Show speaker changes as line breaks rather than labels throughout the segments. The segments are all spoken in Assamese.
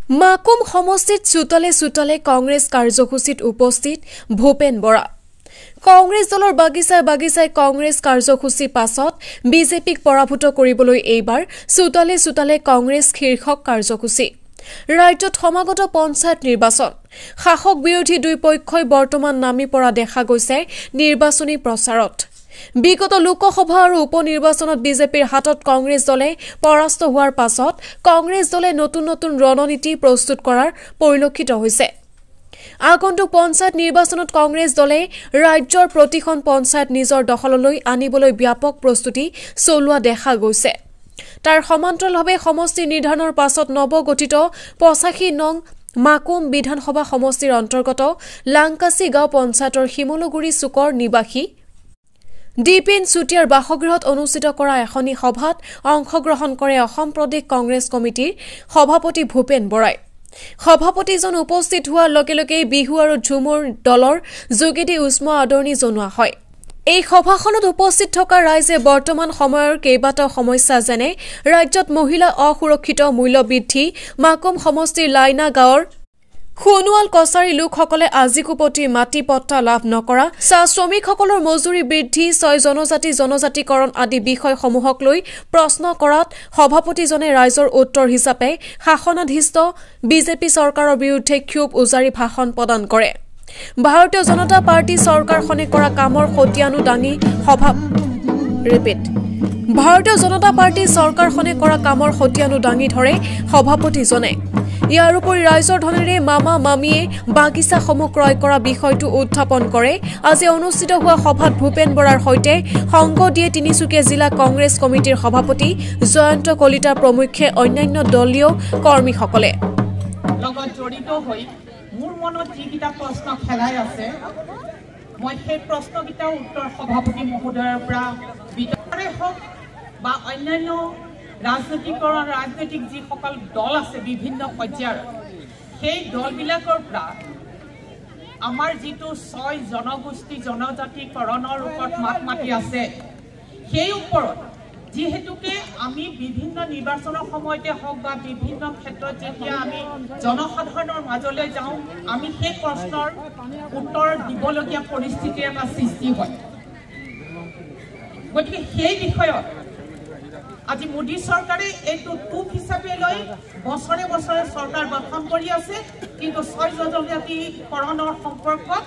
মাকুম সমষ্টিত চুটালে চুটালে কংগ্ৰেছ কাৰ্যসূচীত উপস্থিত ভূপেন বৰা। কংগ্ৰেছ দলৰ বাগিচাই বাগিচাই কংগ্ৰেছ কাৰ্যসূচী পাছত বিজেপিক পৰাভূত কৰিবলৈ এইবাৰ চুটালে চুটালে কংগ্ৰেছ শীৰ্ষক কাৰ্যসূচী। ৰাজ্যত সমাগত পঞ্চায়ত নিৰ্বাচন শাসক বিৰোধী দুই পক্ষই বৰ্তমান নামি পৰা দেখা গৈছে নিৰ্বাচনী প্ৰচাৰত। বিগত লোকসভা আৰু উপ নিৰ্বাচনত বিজেপিৰ হাতত কংগ্ৰেছ দলে পৰাস্ত হোৱাৰ পাছত কংগ্ৰেছ দলে নতুন নতুন ৰণনীতি প্ৰস্তুত কৰাৰ পৰিলক্ষিত হৈছে। আগন্তুক পঞ্চায়ত নিৰ্বাচনত কংগ্ৰেছ দলে ৰাজ্যৰ প্ৰতিখন পঞ্চায়ত নিজৰ দখললৈ আনিবলৈ ব্যাপক প্ৰস্তুতি চলোৱা দেখা গৈছে। তাৰ সমান্তৰালভাৱে সমষ্টি নিৰ্ধাৰণৰ পাছত নৱগঠিত ৮৫ নং মাকুম বিধানসভা সমষ্টিৰ অন্তৰ্গত লাংকাচি গাঁও পঞ্চায়তৰ শিমলুগুৰি চুকৰ নিবাসী দীপেন চুতীয়াৰ বাসগৃহত অনুষ্ঠিত কৰা এখনি সভাত অংশগ্ৰহণ কৰে অসম প্ৰদেশ কংগ্ৰেছ কমিটিৰ সভাপতি ভূপেন বৰাই। সভাপতিজন উপস্থিত হোৱাৰ লগে লগে বিহু আৰু ঝুমুৰ দলৰ যোগেদি উষ্ম আদৰণি জনোৱা হয়। এই সভাখনত উপস্থিত থকা ৰাইজে বৰ্তমান সময়ৰ কেইবাটাও সমস্যা যেনে ৰাজ্যত মহিলা অসুৰক্ষিত মূল্য বৃদ্ধি, মাকুম সমষ্টিৰ লাইনা গাঁৱৰ সোণোৱাল কছাৰী লোকসকলে আজিকোপতি মাটি পট্টা লাভ নকৰা, চাহ শ্ৰমিকসকলৰ মজুৰি বৃদ্ধি, ৬ জনজাতিকৰণ আদি বিষয়সমূহক লৈ প্ৰশ্ন কৰাত সভাপতিজনে ৰাইজৰ উত্তৰ হিচাপে শাসনাধীষ্ঠ বিজেপি চৰকাৰৰ বিৰুদ্ধে ক্ষোভ উজাৰি ভাষণ প্ৰদান কৰে। ভাৰতীয় জনতা পাৰ্টি চৰকাৰখনে কৰা কামৰ খতিয়ানো দাঙি ভাৰতীয় জনতা পাৰ্টি চৰকাৰখনে কৰা কামৰ খতিয়ানো দাঙি ধৰে সভাপতিজনে। ইয়াৰ উপৰি ৰাইজৰ ধনেৰে মামা মামীয়ে বাগিচাসমূহ ক্ৰয় কৰা বিষয়টো উত্থাপন কৰে। আজি অনুষ্ঠিত হোৱা সভাত ভূপেন বৰাৰ সৈতে সংগ দিয়ে তিনিচুকীয়া জিলা কংগ্ৰেছ কমিটিৰ সভাপতি জয়ন্ত কলিতা প্ৰমুখ্যে অন্যান্য দলীয় কৰ্মীসকলে।
লগত জড়িত হৈ মোৰ মনত যিকেইটা প্ৰশ্ন খেলাই আছে, মই সেই প্ৰশ্নকেইটাৰ উত্তৰ সভাপতি মহোদয়ৰ পৰা বিতৰণে হওক বা অন্যান্য ৰাজনৈতিক যিসকল দল আছে বিভিন্ন পৰ্যায়ৰ, সেই দলবিলাকৰ পৰা আমাৰ যিটো ৬ জনগোষ্ঠী জনজাতিকৰণৰ ওপৰত মাত মাতি আছে, সেই ওপৰত যিহেতুকে আমি বিভিন্ন নিৰ্বাচনৰ সময়তে হওক বা বিভিন্ন ক্ষেত্ৰত যেতিয়া আমি জনসাধাৰণৰ মাজলৈ যাওঁ, আমি সেই প্ৰশ্নৰ উত্তৰ দিবলগীয়া পৰিস্থিতিৰ এটা সৃষ্টি হয়। গতিকে সেই বিষয়ত আজি মোদী চৰকাৰে এইটো টুপ হিচাপে লৈ বছৰে বছৰে চৰকাৰ গঠন কৰি আছে, কিন্তু ৬ জনজাতিকৰণৰ সম্পৰ্কত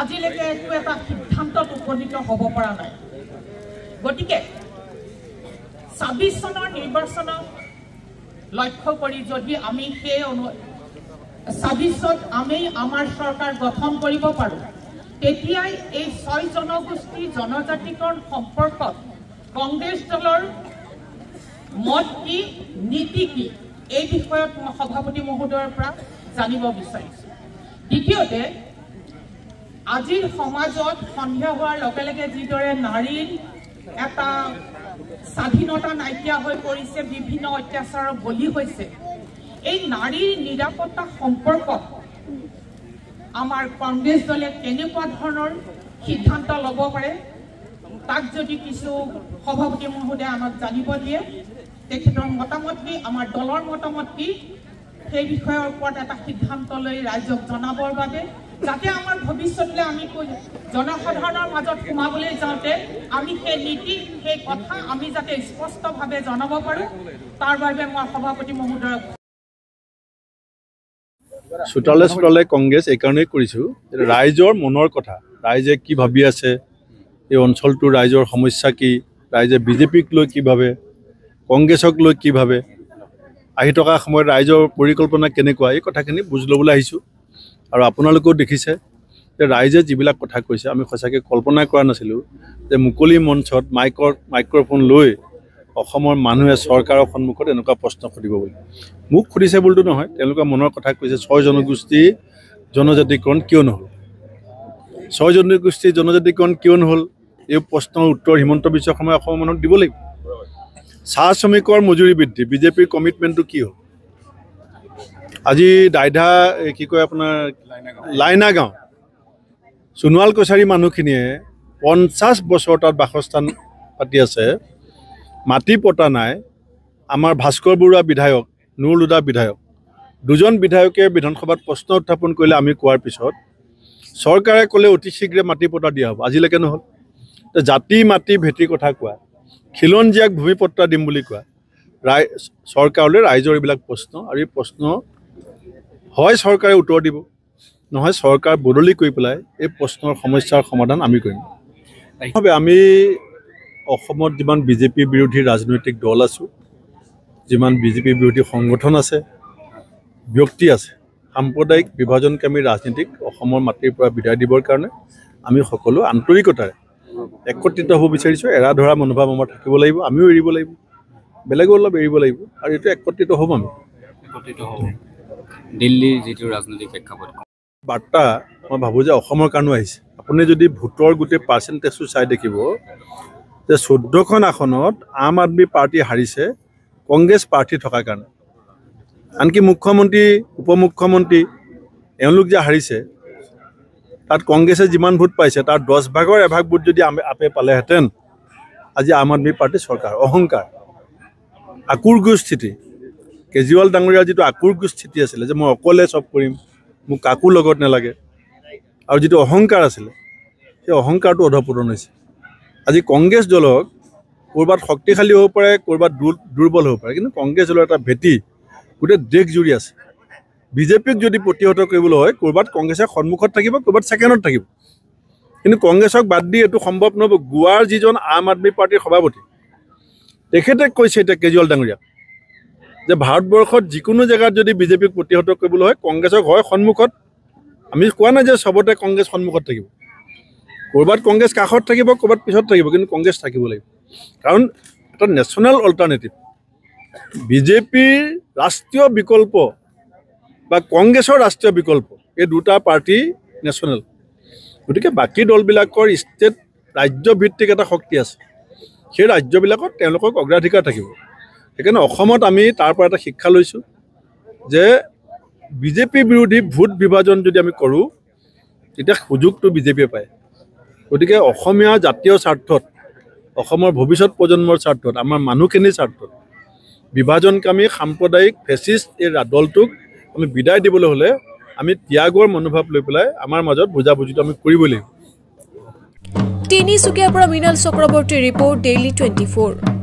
আজিলৈকে একো এটা সিদ্ধান্তত উপনীত হ'ব পৰা নাই। গতিকে ২৬ চনৰ নিৰ্বাচনক লক্ষ্য কৰি যদি আমি সেই ২৬ত আমি আমাৰ চৰকাৰ গঠন কৰিব পাৰোঁ, তেতিয়াই এই ৬ জনগোষ্ঠী জনজাতিকৰণ সম্পৰ্কত কংগ্ৰেছ দলৰ মত কি, নীতি কি, এই বিষয়ত মই সভাপতি মহোদয়ৰ পৰা জানিব বিচাৰিছোঁ। দ্বিতীয়তে, আজিৰ সমাজত সন্ধিয়া হোৱাৰ লগে লগে যিদৰে নাৰীৰ এটা স্বাধীনতা নাইকিয়া হৈ পৰিছে, বিভিন্ন অত্যাচাৰৰ বলি হৈছে, এই নাৰীৰ নিৰাপত্তা সম্পৰ্কত আমাৰ কংগ্ৰেছ দলে কেনেকুৱা ধৰণৰ সিদ্ধান্ত ল'ব পাৰে, তাক যদি কিছু সভাপতি মহোদয়ে আমাক জানিব দিয়ে, তেখেতৰ মতামত কি, আমাৰ দলৰ মতামত কি, সেই বিষয়ৰ ওপৰত এটা সিদ্ধান্ত লৈ ৰাইজক জনাবৰ বাবে, যাতে আমাৰ ভৱিষ্যতলৈ আমি জনসাধাৰণৰ মাজত সোমাবলৈ যাওঁতে আমি সেই নীতি, সেই কথা আমি যাতে স্পষ্টভাৱে জনাব পাৰোঁ, তাৰ বাবে মই সভাপতি মহোদয়ক
চোতালে চোতালে কংগ্ৰেছ এইকাৰণেই কৰিছোঁ, ৰাইজৰ মনৰ কথা, ৰাইজে কি ভাবি আছে, এই অঞ্চলটোৰ ৰাইজৰ সমস্যা কি, ৰাইজে বিজেপিক লৈ কি ভাবে, কংগ্ৰেছক লৈ কি ভাবে, আহি থকা সময়ত ৰাইজৰ পৰিকল্পনা কেনেকুৱা, এই কথাখিনি বুজ ল'বলৈ আহিছোঁ। আৰু আপোনালোকেও দেখিছে যে ৰাইজে যিবিলাক কথা কৈছে, আমি সঁচাকৈ কল্পনা কৰা নাছিলোঁ যে মুকলি মঞ্চত মাইক্ৰফোন লৈ অসমৰ মানুহে চৰকাৰৰ সন্মুখত এনেকুৱা প্ৰশ্ন সুধিব বুলি। মোক সুধিছে বুলিতো নহয়, তেওঁলোকে মনৰ কথা কৈছে। ৬ জনগোষ্ঠী জনজাতিকৰণ কিয় নহ'ল, ৬ জনগোষ্ঠী জনজাতিকৰণ কিয় নহ'ল, এই প্ৰশ্নৰ উত্তৰ হিমন্ত বিশ্ব শৰ্মাই অসমৰ মানুহক দিব লাগিব। চাহ শ্ৰমিকৰ মজুৰি বৃদ্ধি, বিজেপিৰ কমিটমেণ্টটো কি হ'ল? আজি দাইধা কি কয় আপোনাৰ লাইনা গাঁও সোণোৱাল কছাৰী মানুহখিনিয়ে ৫০ বছৰ তাত বাসস্থান পাতি আছে, মাটি পটা নাই। আমাৰ ভাস্কৰ বৰুৱা বিধায়ক, নুৰুল হুদা বিধায়ক দুজন বিধায়কে বিধানসভাত প্ৰশ্ন উত্থাপন কৰিলে আমি কোৱাৰ পিছত চৰকাৰে ক'লে অতি শীঘ্ৰে মাটি পট্টা দিয়া হ'ব, আজিলৈকে নহ'ল। জাতি মাটি ভেটিৰ কথা কোৱা, খিলঞ্জীয়াক ভূমিপট্টা দিম বুলি কোৱা, চৰকাৰলৈ ৰাইজৰ এইবিলাক প্ৰশ্ন, আৰু এই প্ৰশ্ন হয় চৰকাৰে উত্তৰ দিব, নহয় চৰকাৰ বদলি কৰি পেলাই এই প্ৰশ্নৰ সমস্যাৰ সমাধান আমি কৰিম। আমি অসমত যিমান বিজেপি বিৰোধী ৰাজনৈতিক দল আছোঁ, যিমান বিজেপি বিৰোধী সংগঠন আছে, ব্যক্তি আছে, সাম্প্ৰদায়িক বিভাজনকামী ৰাজনীতিক অসমৰ মাটিৰ পৰা বিদায় দিবৰ কাৰণে আমি সকলো আন্তৰিকতাৰে একত্ৰিত হ'ব বিচাৰিছোঁ। এৰা ধৰা মনোভাৱ আমাৰ থাকিব লাগিব, আমিও এৰিব লাগিব, বেলেগো অলপ এৰিব লাগিব, আৰু এইটো একত্ৰিত হ'ম। আমি
একত্ৰিত হ'ব। দিল্লীৰ যিটো ৰাজনৈতিক প্ৰেক্ষাপট
বাৰ্তা মই ভাবোঁ যে অসমৰ কাৰণেও আহিছে। আপুনি যদি ভোটৰ গোটেই পাৰ্চেণ্টেজটো চাই দেখিব যে 14খন আসনত আম আদমি পাৰ্টি হাৰিছে কংগ্ৰেছ প্ৰাৰ্থী থকাৰ কাৰণে। আনকি মুখ্যমন্ত্ৰী, উপমুখ্যমন্ত্ৰী এওঁলোক যে হাৰিছে, তাত কংগ্ৰেছে যিমান ভোট পাইছে তাৰ 10 ভাগৰ 1 ভাগ ভোট যদি আপে পালেহেঁতেন আজি আম আদমি পাৰ্টি চৰকাৰ। অহংকাৰ, আকুৰ্গু স্থিতি, কেজৰিৱাল ডাঙৰীয়াৰ যিটো আকুৰ্গু স্থিতি আছিলে যে মই অকলে চব কৰিম, মোক কাকো লগত নালাগে, আৰু যিটো অহংকাৰ আছিলে সেই অহংকাৰটো অধপতন হৈছে। আজি কংগ্ৰেছ দলক ক'ৰবাত শক্তিশালী হ'ব পাৰে, ক'ৰবাত দুৰ্বল হ'ব পাৰে, কিন্তু কংগ্ৰেছ দলৰ এটা ভেটি গোটেই দেশ জুৰি আছে। বিজেপিক যদি প্ৰতিহত কৰিবলৈ হয় ক'ৰবাত কংগ্ৰেছে সন্মুখত থাকিব, ক'ৰবাত ছেকেণ্ডত থাকিব, কিন্তু কংগ্ৰেছক বাদ দি এইটো সম্ভৱ নহ'ব। গোৱাৰ যিজন আম আদমি পাৰ্টিৰ সভাপতি তেখেতে কৈছে এতিয়া কেজৰিৱাল ডাঙৰীয়াক যে ভাৰতবৰ্ষত যিকোনো জেগাত যদি বিজেপিক প্ৰতিহত কৰিবলৈ হয় কংগ্ৰেছক হয় সন্মুখত, আমি কোৱা নাই যে চবতে কংগ্ৰেছ সন্মুখত থাকিব, ক'ৰবাত কংগ্ৰেছ কাষত থাকিব, ক'ৰবাত পিছত থাকিব, কিন্তু কংগ্ৰেছ থাকিব লাগিব। কাৰণ এটা নেশ্যনেল অল্টাৰনেটিভ, বিজেপিৰ ৰাষ্ট্ৰীয় বিকল্প বা কংগ্ৰেছৰ ৰাষ্ট্ৰীয় বিকল্প, এই দুটা পাৰ্টি নেশ্যনেল। গতিকে বাকী দলবিলাকৰ ষ্টেট ৰাজ্যভিত্তিক এটা শক্তি আছে, সেই ৰাজ্যবিলাকত তেওঁলোকক অগ্ৰাধিকাৰ থাকিব। সেইকাৰণে অসমত আমি তাৰ পৰা এটা শিক্ষা লৈছোঁ যে বিজেপি বিৰোধী ভোট বিভাজন যদি আমি কৰোঁ তেতিয়া সুযোগটো বিজেপিয়ে পায়। গতিকে অসমীয়া জাতীয় স্বাৰ্থত, অসমৰ ভৱিষ্যত প্ৰজন্মৰ স্বাৰ্থত, আমাৰ মানুহখিনিৰ স্বাৰ্থত বিভাজনকামী সাম্প্ৰদায়িক ফেচিষ্ট এই দলটোক আমি বিদায় দিবলৈ হ'লে আমি ত্যাগৰ মনোভাৱ লৈ পেলাই আমাৰ মাজত বুজাবুজিটো আমি কৰিবই লাগিব।
তিনিচুকীয়াৰ পৰা মৃণাল চক্ৰৱৰ্তীৰ ৰিপৰ্ট, ডেইলি 24।